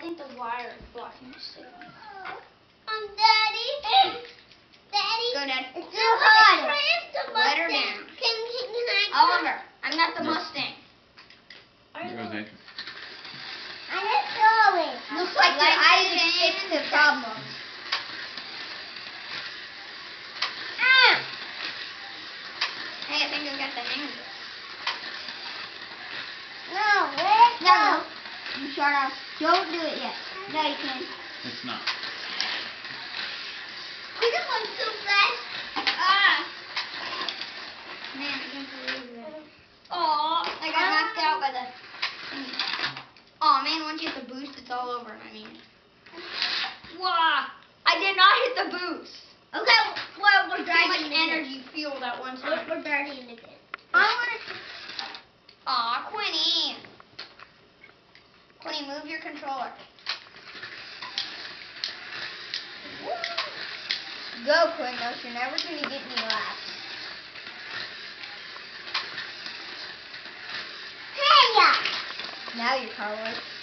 think the wire is blocking the signal. Daddy. Daddy. Go, Dad. It's too hard. Let her down. Can I Oliver, I'm not the Mustang. Okay. I just saw it. Looks like your eyes have fixed the problem. Hey, I think I got the hang of it. No, wait. No. You shut up. Don't do it yet. No, you can't. It's not. We just went so fast. Man, I can't believe it. Aw, I got knocked out by the... Aw, man, once you hit the boost, it's all over. I mean... Wow! I did not hit the boost. Okay, well, we're Too much energy fuel that one time. We're dirty in again. I want to... Aw, Quinny. Quinny, move your controller. Go, Quinnos. You're never going to get any laps. Hey, Now your car works.